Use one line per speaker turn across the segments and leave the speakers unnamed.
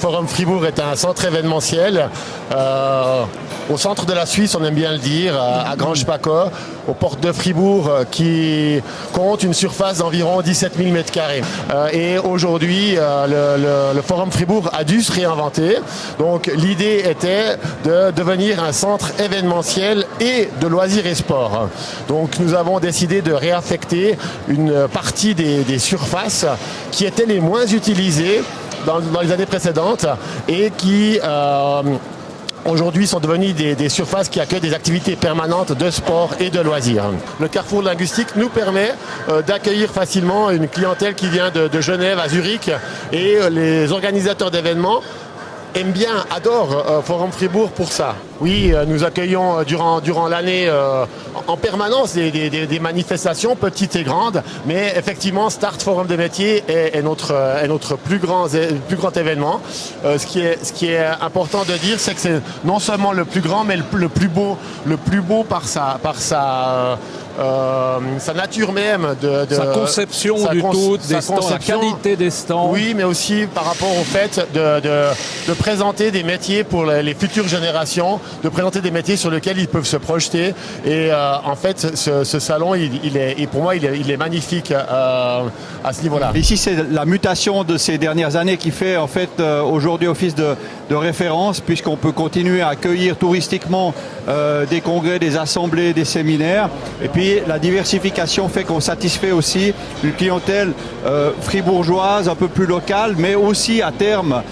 Forum Fribourg est un centre événementiel au centre de la Suisse, on aime bien le dire, à Grange-Paco, aux portes de Fribourg, qui compte une surface d'environ 17 000 m². Et aujourd'hui, le Forum Fribourg a dû se réinventer. Donc l'idée était de devenir un centre événementiel et de loisirs et sports. Donc nous avons décidé de réaffecter une partie des surfaces qui étaient les moins utilisées dans les années précédentes et qui aujourd'hui sont devenues des surfaces qui accueillent des activités permanentes de sport et de loisirs. Le carrefour linguistique nous permet d'accueillir facilement une clientèle qui vient de Genève à Zurich, et les organisateurs d'événements aiment bien, adorent Forum Fribourg pour ça. Oui, nous accueillons durant l'année en permanence des manifestations petites et grandes, mais effectivement Start Forum des métiers est notre plus grand événement. Ce qui est important de dire, c'est que c'est non seulement le plus grand, mais le plus beau par sa nature même,
sa conception du tout, des stands, la qualité des stands.
Oui, mais aussi par rapport au fait de présenter des métiers pour les futures générations, de présenter des métiers sur lesquels ils peuvent se projeter. Et en fait, ce salon, pour moi, il est magnifique à ce niveau-là.
Ici, c'est la mutation de ces dernières années qui fait en fait aujourd'hui office de référence, puisqu'on peut continuer à accueillir touristiquement des congrès, des assemblées, des séminaires. Et puis la diversification fait qu'on satisfait aussi une clientèle fribourgeoise, un peu plus locale, mais aussi à terme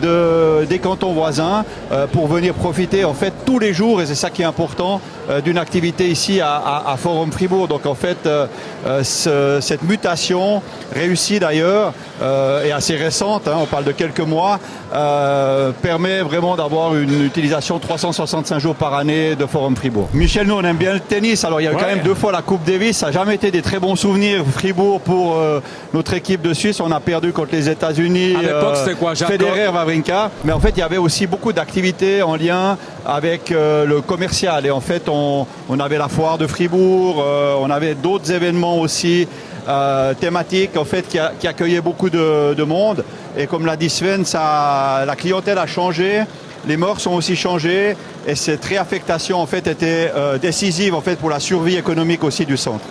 des cantons voisins, pour venir profiter en fait tous les jours, et c'est ça qui est important, d'une activité ici à Forum Fribourg. Donc en fait cette mutation réussie d'ailleurs et assez récente, on parle de quelques mois, permet vraiment d'avoir une utilisation 365 jours par année de Forum Fribourg. Michel, nous on aime bien le tennis, alors il y a quand même 2 fois la Coupe Davis, ça n'a jamais été des très bons souvenirs Fribourg pour notre équipe de Suisse. On a perdu contre les États-Unis,
à l'époque c'était quoi,
Federer, Wawrinka, mais en fait il y avait aussi beaucoup d'activités en lien avec le commercial, et en fait on avait la foire de Fribourg, on avait d'autres événements aussi thématiques en fait qui accueillaient beaucoup de monde, et comme l'a dit Sven, la clientèle a changé, les mœurs ont aussi changé, et cette réaffectation en fait était décisive en fait pour la survie économique aussi du centre.